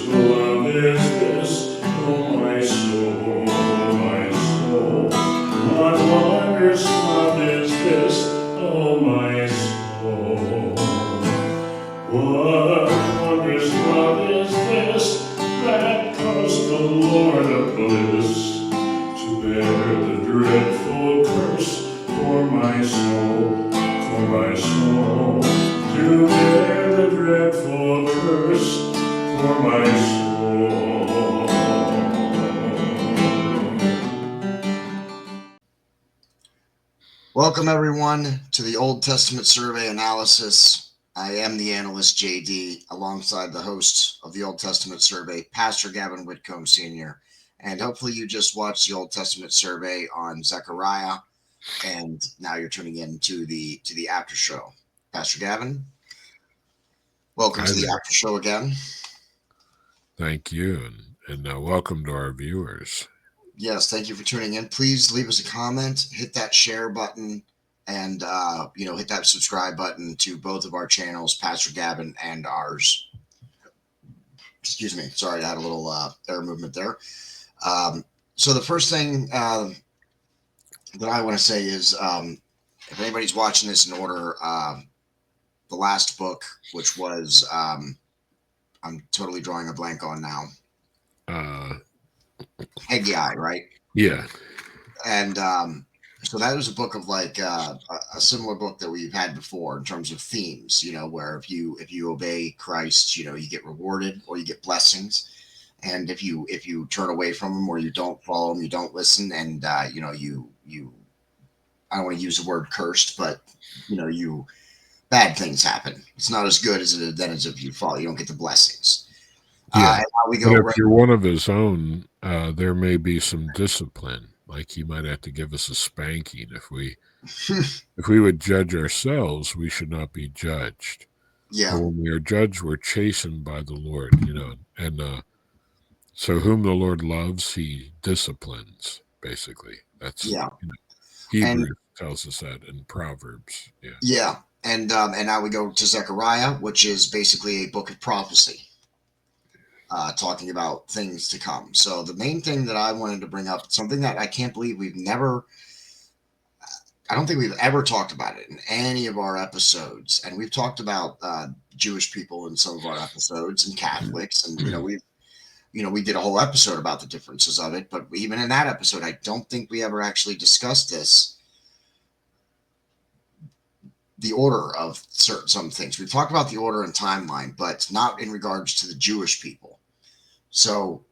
love is this, oh my soul, my soul? What wondrous love is this, oh my soul? What wondrous love is this that caused the Lord of bliss to bear the dreadful curse for my soul, for my soul, to bear the dreadful curse for my soul. Welcome everyone to the Old Testament Survey Analysis. I am the analyst JD, alongside the host of the Old Testament Survey, Pastor Gavin Whitcomb Sr. And hopefully you just watched the Old Testament Survey on Zechariah, and now you're tuning in to the after show. Pastor Gavin, welcome to the after show again. Thank you, and welcome to our viewers. Yes, thank you for tuning in. Please leave us a comment, hit that share button, and hit that subscribe button to both of our channels, Pastor Gavin and ours. Excuse me, sorry, I had a little air movement there. So the first thing that I want to say is, if anybody's watching this in order, the last book, which was I'm totally drawing a blank on now. Haggai, right? Yeah. And so that was a book of like a similar book that we've had before in terms of themes, where if you obey Christ, you get rewarded or you get blessings. And if you turn away from him or you don't follow him, you don't listen, and you I don't want to use the word cursed, but you bad things happen. It's not as good as if you follow. You don't get the blessings. Yeah. But if you're one of his own, there may be some discipline. Like he might have to give us a spanking if we would judge ourselves. We should not be judged. Yeah. But when we are judged, we're chastened by the Lord. And so whom the Lord loves, he disciplines. Basically, that's Hebrews tells us that in Proverbs. Yeah. Yeah, and now we go to Zechariah, which is basically a book of prophecy. Talking about things to come. So the main thing that I wanted to bring up, something that I can't believe I don't think we've ever talked about it in any of our episodes. And we've talked about Jewish people in some of our episodes and Catholics. And, we did a whole episode about the differences of it. But even in that episode, I don't think we ever actually discussed this. The order of some things. We've talked about the order and timeline, but not in regards to the Jewish people. So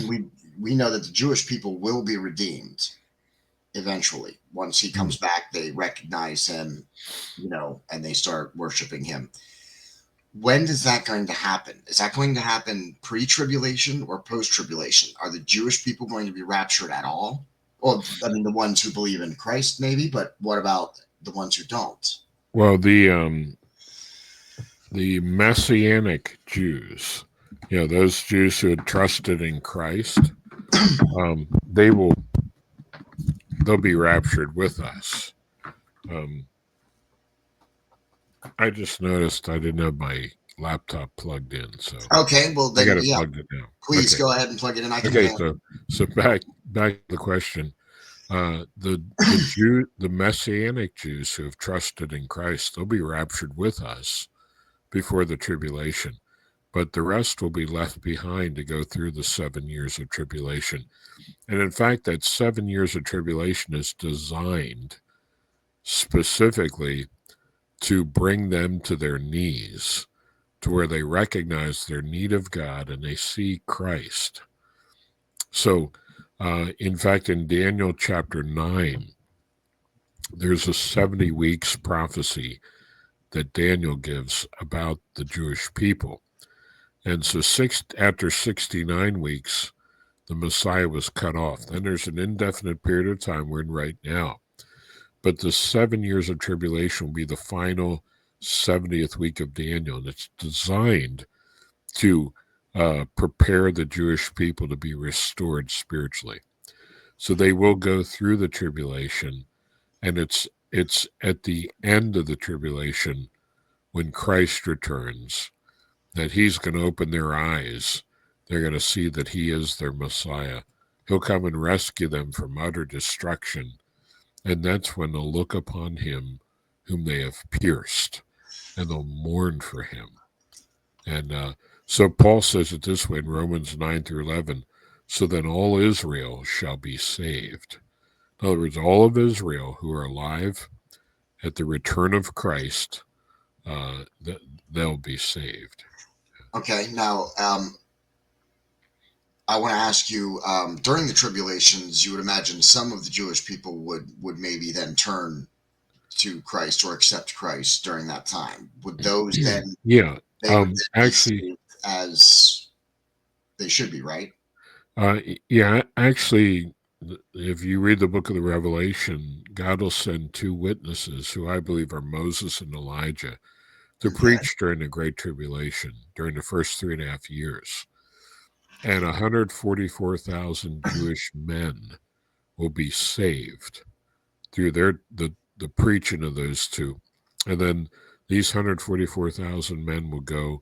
we know that the Jewish people will be redeemed eventually. Once he comes back, they recognize him, and they start worshiping him. When is that going to happen? Is that going to happen pre-tribulation or post-tribulation? Are the Jewish people going to be raptured at all? Well, I mean, the ones who believe in Christ, maybe, but what about the ones who don't? Well, the Messianic Jews, those Jews who had trusted in Christ, they'll be raptured with us. I just noticed I didn't have my laptop plugged in, so okay. Well, then I got it plugged in now. Please go ahead and plug it in. So back to the question. The Messianic Jews who have trusted in Christ, they'll be raptured with us before the tribulation, but the rest will be left behind to go through the 7 years of tribulation. And in fact, that 7 years of tribulation is designed specifically to bring them to their knees, to where they recognize their need of God and they see Christ. So, in fact, in Daniel chapter 9, there's a 70 weeks prophecy that Daniel gives about the Jewish people. And so after 69 weeks, the Messiah was cut off. Then there's an indefinite period of time we're in right now. But the 7 years of tribulation will be the final 70th week of Daniel, and it's designed to prepare the Jewish people to be restored spiritually. So they will go through the tribulation, and it's at the end of the tribulation, when Christ returns, that he's going to open their eyes They're going to see that he is their Messiah. He'll come and rescue them from utter destruction. And that's when they'll look upon him whom they have pierced, and they'll mourn for him. And so Paul says it this way in Romans 9 through 11. So then all Israel shall be saved. In other words, all of Israel who are alive at the return of Christ, they'll be saved. Okay, now I want to ask you, during the tribulations, you would imagine some of the Jewish people would maybe then turn to Christ or accept Christ during that time. Would those then, Yeah. they would then be Actually, saved as they should be, right? yeah, actually, if you read the book of the Revelation, God will send two witnesses who I believe are Moses and Elijah to Okay. preach during the Great Tribulation, during the first 3.5 years. And 144,000 Jewish men will be saved through the preaching of those two. And then these 144,000 men will go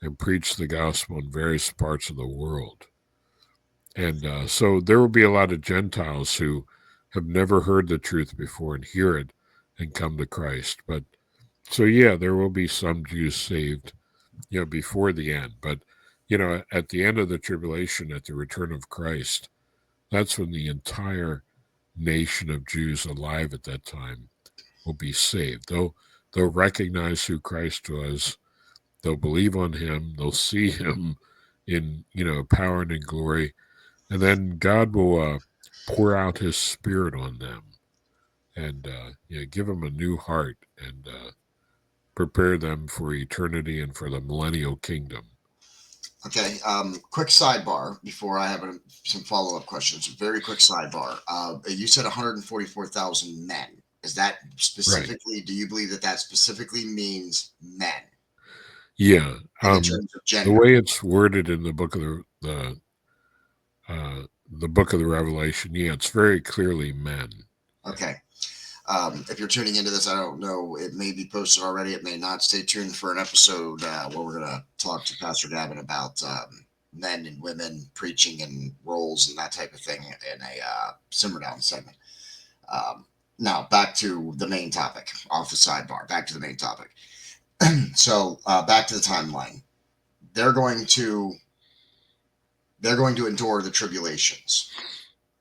and preach the gospel in various parts of the world. And so there will be a lot of Gentiles who have never heard the truth before and hear it and come to Christ. But so, yeah, there will be some Jews saved, before the end. But, at the end of the tribulation, at the return of Christ, that's when the entire nation of Jews alive at that time will be saved. They'll recognize who Christ was. They'll believe on him. They'll see him in, power and in glory. And then God will pour out his spirit on them and give them a new heart and prepare them for eternity and for the millennial kingdom. Okay, quick sidebar before I have some follow-up questions. Very quick sidebar. You said 144,000 men. Is that specifically, do you believe that specifically means men? Yeah. And in terms of The gender? way it's worded in the book of the book of the Revelation, yeah, it's very clearly men. Okay. If you're tuning into this, I don't know, it may be posted already. It may not. Stay tuned for an episode where we're going to talk to Pastor Gavin about men and women preaching and roles and that type of thing in a simmer down segment. Now, back to the main topic, off the sidebar, back to the main topic. So back to the timeline. They're going to endure the tribulations.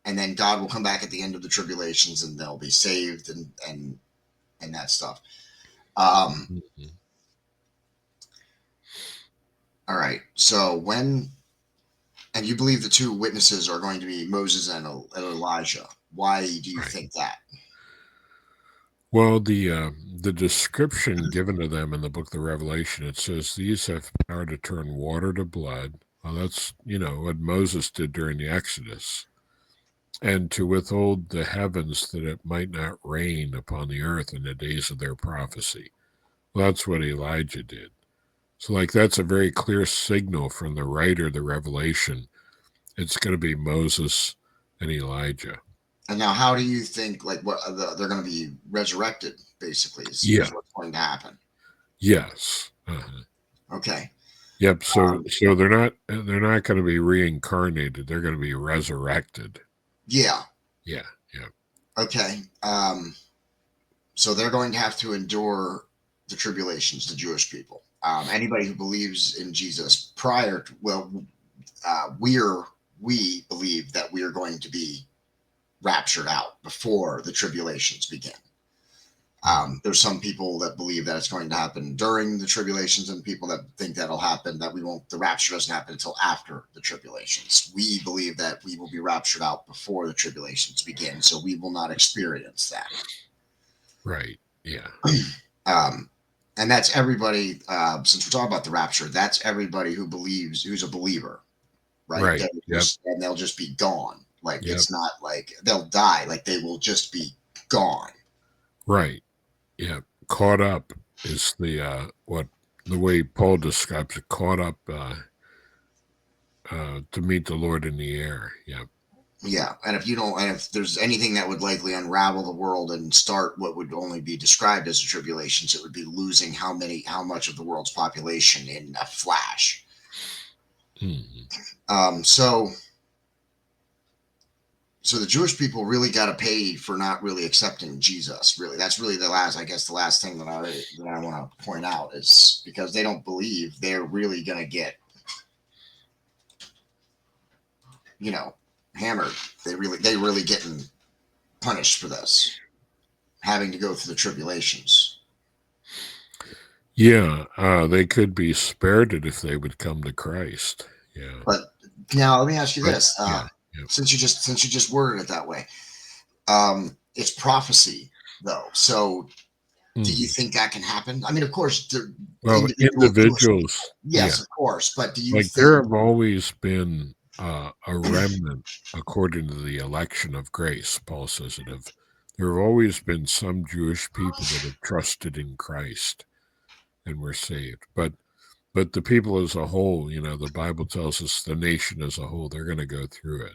And then God will come back at the end of the tribulations and they'll be saved and that stuff. All right. So and you believe the two witnesses are going to be Moses and Elijah. Why do you think that? Well, the description given to them in the book of the Revelation, it says these have power to turn water to blood. Well, that's, what Moses did during the Exodus. And to withhold the heavens that it might not rain upon the earth in the days of their prophecy. Well, that's what Elijah did. So, that's a very clear signal from the writer of the Revelation. It's going to be Moses and Elijah. And now, how do you think, what they're going to be resurrected? Basically, is what's going to happen. Yes. Okay. Yep. So they're not going to be reincarnated. They're going to be resurrected. Yeah. Yeah. Yeah. Okay. So they're going to have to endure the tribulations, the Jewish people. Anybody who believes in Jesus we believe that we are going to be raptured out before the tribulations begin. There's some people that believe that it's going to happen during the tribulations, and people that think that'll happen, the rapture doesn't happen until after the tribulations. We believe that we will be raptured out before the tribulations begin, so we will not experience that. Right. Yeah. And that's everybody, since we're talking about the rapture, that's everybody who's a believer, right? And they'll just be gone. It's not like they'll die, they will just be gone. Right. Yeah. Caught up is the way Paul describes it, caught up to meet the Lord in the air. Yeah. Yeah. And if there's anything that would likely unravel the world and start what would only be described as a tribulations, it would be losing how much of the world's population in a flash. Mm-hmm. So the Jewish people really got to pay for not really accepting Jesus. Really, that's really the last thing that I want to point out is because they don't believe they're really going to get, hammered. They really getting punished for this, having to go through the tribulations. Yeah, they could be spared it if they would come to Christ. Yeah. But now let me ask you But, this: yeah. since you just worded it that way, it's prophecy though. So do you think that can happen? I mean, of course, the Well, individual Jewish people, individuals, yeah. yes, of course. But do you Like think? there have always been a remnant according to the election of grace, Paul says it of. There have always been some Jewish people that have trusted in Christ and were saved. But the people as a whole, the Bible tells us the nation as a whole, they're going to go through it.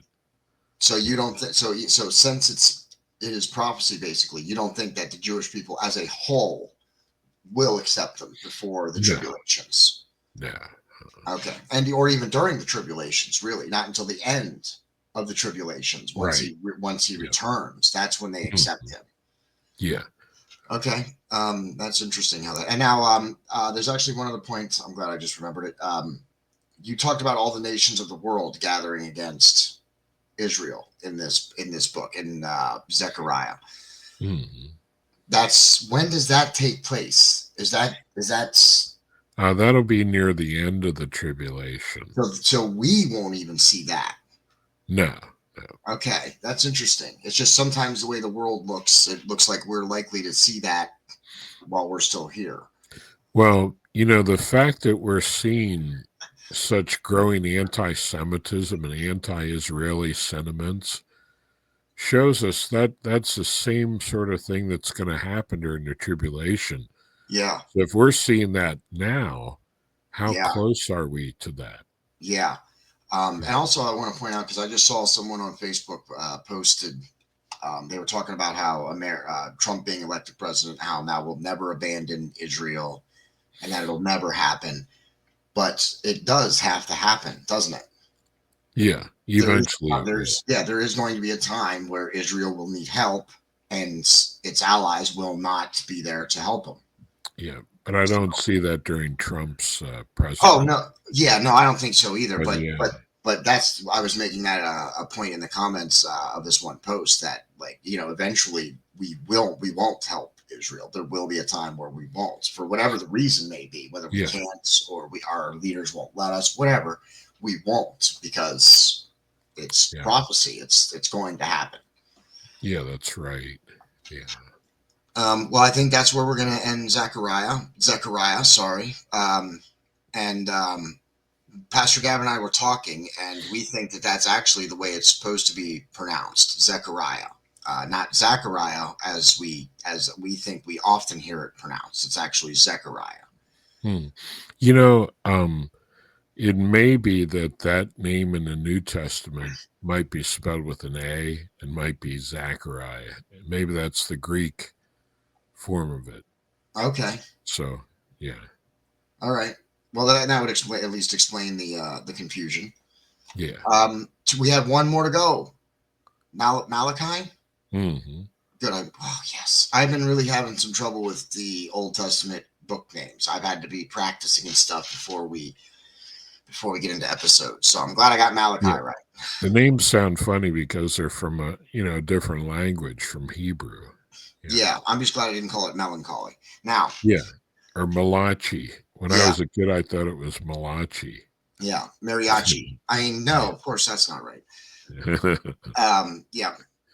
So you don't think so? So since it is prophecy, basically, you don't think that the Jewish people as a whole will accept them before the No. tribulations. No. Okay, or even during the tribulations, really, not until the end of the tribulations. Once Right. he returns, that's when they accept him. Yeah. Okay, that's interesting how that. And now, there's actually one other point. I'm glad I just remembered it. You talked about all the nations of the world gathering against Israel in this book in Zechariah. Mm-hmm. When does that take place? Is that That'll be near the end of the tribulation. so we won't even see that? No. Okay, that's interesting. It's just sometimes the way the world looks, it looks like we're likely to see that while we're still here. Well, the fact that we're seeing such growing anti-Semitism and anti-Israeli sentiments shows us that that's the same sort of thing that's going to happen during the tribulation. Yeah. So if we're seeing that now, how Yeah. close are we to that? Yeah. And also I want to point out, because I just saw someone on Facebook posted, they were talking about how Trump being elected president, how now we'll never abandon Israel and that it'll never happen. But it does have to happen, doesn't it? Yeah, eventually it will. There is going to be a time where Israel will need help and its allies will not be there to help them. Yeah, but I don't see that during Trump's presidency. Oh no, yeah, no, I don't think so either. But that's I was making that a point in the comments of this one post that eventually we won't help Israel. There will be a time where we won't, for whatever the reason may be, whether we can't or our leaders won't let us, whatever, we won't, because it's prophecy. It's going to happen. Yeah, that's right. Yeah. Well, I think that's where we're going to end Zechariah, sorry. And Pastor Gavin and I were talking, and we think that that's actually the way it's supposed to be pronounced, Zechariah. Not Zechariah as we think we often hear it pronounced. It's actually Zechariah. It may be that name in the New Testament might be spelled with an A and might be Zechariah. Maybe that's the Greek form of it. Okay. So, yeah. All right. Well, that would at least explain the confusion. Yeah. We have one more to go. Malachi? Mm-hmm. Good. Yes. I've been really having some trouble with the Old Testament book names. I've had to be practicing and stuff before we get into episodes. So I'm glad I got Malachi right. The names sound funny because they're from a different language, from Hebrew. Yeah, I'm just glad I didn't call it melancholy. Now. Yeah, or Malachi. When I was a kid, I thought it was Malachi. Yeah, mariachi. I mean, no, of course that's not right.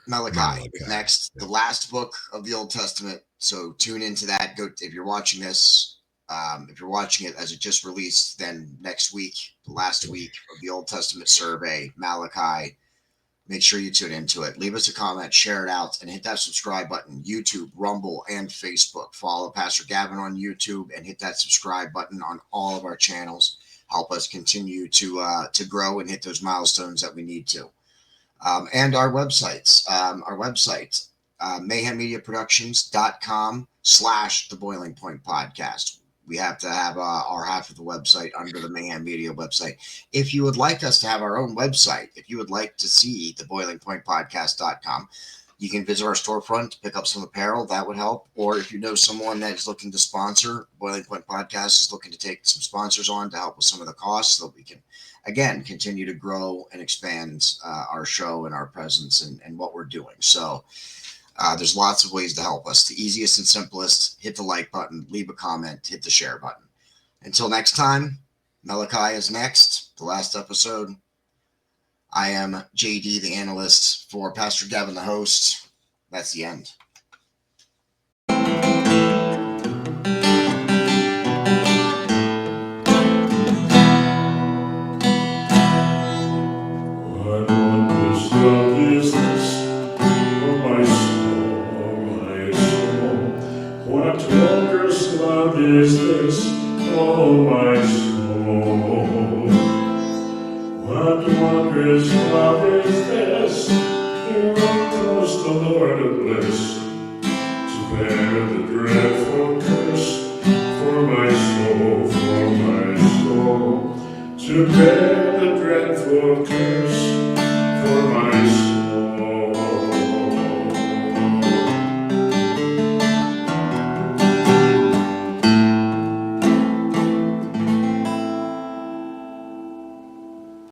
Malachi is next, the last book of the Old Testament. So tune into that. Go if you're watching this. If you're watching it as it just released, then next week, the last week of the Old Testament survey, Malachi. Make sure you tune into it. Leave us a comment, share it out, and hit that subscribe button. YouTube, Rumble, and Facebook. Follow Pastor Gavin on YouTube and hit that subscribe button on all of our channels. Help us continue to grow and hit those milestones that we need to. And our websites. Mayhemmediaproductions.com/The Boiling Point Podcast. We have to have our half of the website under the Mayhem Media website. If you would like us to have our own website, if you would like to see the boilingpointpodcast.com, you can visit our storefront to pick up some apparel. That would help. Or if you know someone that is looking to sponsor, Boiling Point Podcast is looking to take some sponsors on to help with some of the costs so that we can, again, continue to grow and expand our show and our presence and what we're doing. So there's lots of ways to help us. The easiest and simplest, hit the like button, leave a comment, hit the share button. Until next time, Malachi is next, the last episode. I am JD, the analyst, for Pastor Gavin, the host. That's the end. What wondrous love is this, oh my soul, my soul? What wondrous love is this, oh my soul? What wondrous love is this? Here goes the Lord of bliss, to bear the dreadful curse for my soul, to bear the dreadful curse for my soul.